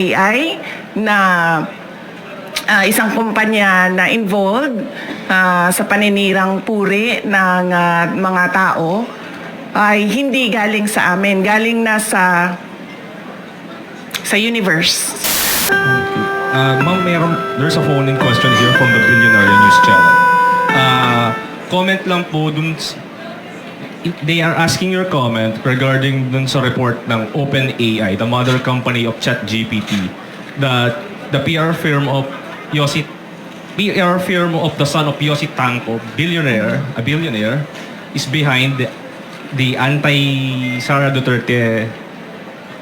AI na isang kumpanya na involved sa paninirang puri ng mga tao ay hindi galing sa amin, galing na sa universe. Ma'am, there's a phone-in question here from the Billionaire News Channel. Comment lang po dun, they are asking your comment regarding dun sa report ng OpenAI, the mother company of ChatGPT, that the PR firm of the son of Yossi Tanco, a billionaire, is behind the anti-Sara Duterte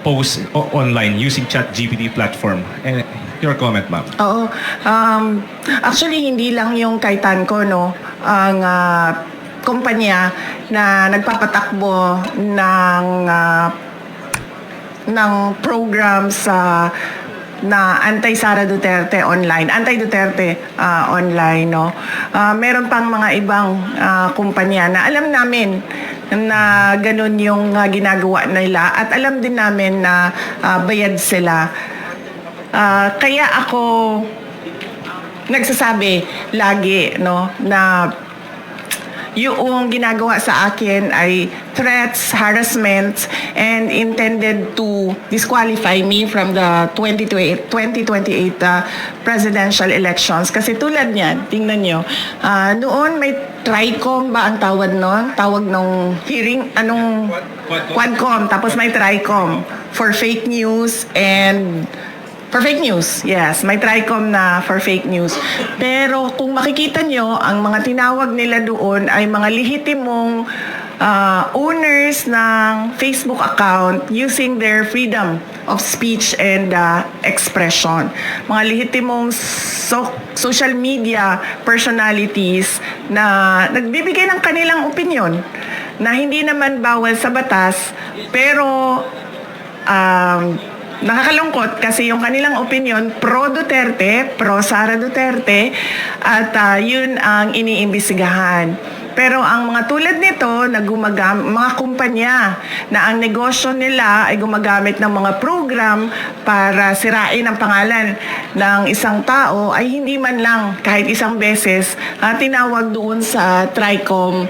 post online using ChatGPT platform. Your comment, ma'am. Oo. Actually, hindi lang yung kay Tanco, no? Ang kumpanya na nagpapatakbo ng program na anti-Sara Duterte online, anti-Duterte online, no? Meron pang mga ibang kumpanya na alam namin na ganun yung ginagawa nila at alam din namin na bayad sila. Kaya ako nagsasabi lagi, no, na yung ginagawa sa akin ay threats, harassment, and intended to disqualify me from the 2028 presidential elections. Kasi tulad niyan, tingnan nyo, noon may TRICOM ba ang tawag nun? Tawag nung hearing, Quadcom, tapos may TRICOM for fake news and for fake news, yes. May TRICOM na for fake news. Pero kung makikita nyo, ang mga tinawag nila doon ay mga lehitimong owners ng Facebook account using their freedom of speech and expression. Mga lehitimong social media personalities na nagbibigay ng kanilang opinion na hindi naman bawal sa batas, pero nakakalungkot kasi yung kanilang opinion pro-Duterte, pro-Sara Duterte, at yun ang iniimbestigahan. Pero ang mga tulad nito na mga kumpanya na ang negosyo nila ay gumagamit ng mga program para sirain ang pangalan ng isang tao ay hindi man lang kahit isang beses tinawag doon sa TRICOM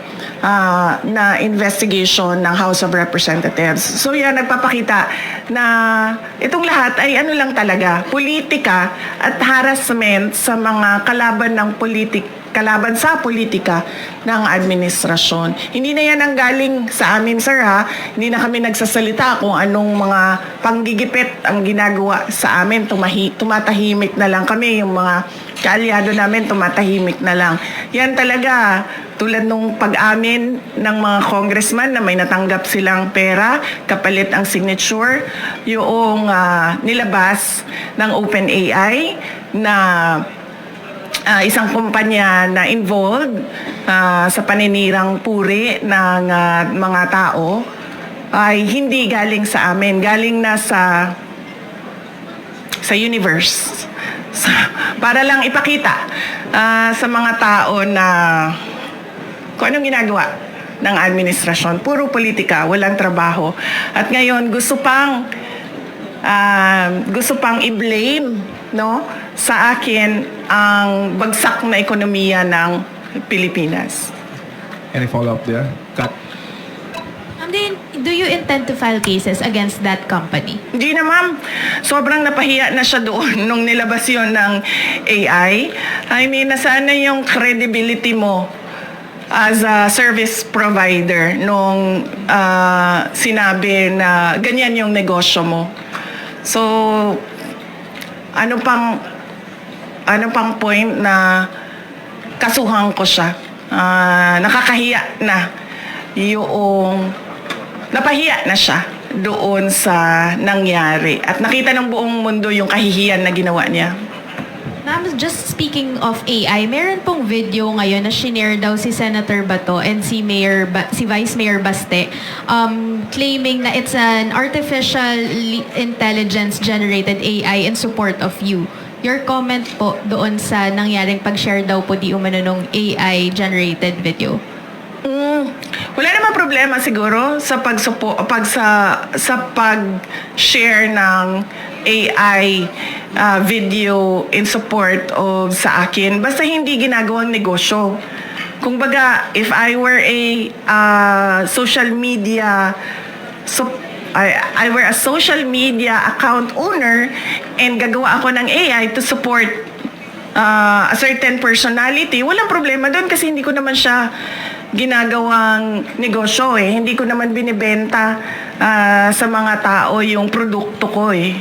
na investigation ng House of Representatives. So yan, nagpapakita na itong lahat ay ano lang talaga, politika at harassment sa mga kalaban sa politika ng administrasyon. Hindi na yan ang galing sa amin, sir, ha? Hindi na kami nagsasalita kung anong mga panggigipit ang ginagawa sa amin. Tumatahimik na lang kami. Yung mga kaalyado namin, tumatahimik na lang. Yan talaga, tulad nung pag-amin ng mga congressman na may natanggap silang pera, kapalit ang signature, yung nilabas ng OpenAI na isang kumpanya na involved sa paninirang puri ng mga tao ay hindi galing sa amin, galing na sa universe. Para lang ipakita sa mga tao na kung anong ginagawa ng administrasyon. Puro politika, walang trabaho. At ngayon, gusto pang i-blame, no, sa akin ang bagsak na ekonomiya ng Pilipinas. Any follow-up there? Cut. Do you intend to file cases against that company? Hindi na, ma'am. Sobrang napahiya na siya doon nung nilabas yun ng AI. I mean, nasaan na yung credibility mo as a service provider nung sinabi na ganyan yung negosyo mo. So, ano pang point na kasuhan ko siya? Nakakahiya na yung napahiya na siya doon sa nangyari. At nakita ng buong mundo yung kahihiyan na ginawa niya. Ma'am, just speaking of AI, meron pong video ngayon na shinare daw si Senator Bato and si Vice Mayor Baste claiming na it's an artificial intelligence-generated AI in support of you. Your comment po doon sa nangyaring pag-share daw po di umano nung AI-generated video? Wala namang problema siguro sa sa pag-share ng AI video in support of sa akin. Basta hindi ginagawang negosyo. Kung baga, if I were a social media I were a social media account owner and gagawa ako ng AI to support a certain personality, walang problema doon kasi hindi ko naman siya ginagawang negosyo eh. Hindi ko naman binibenta sa mga tao yung produkto ko eh.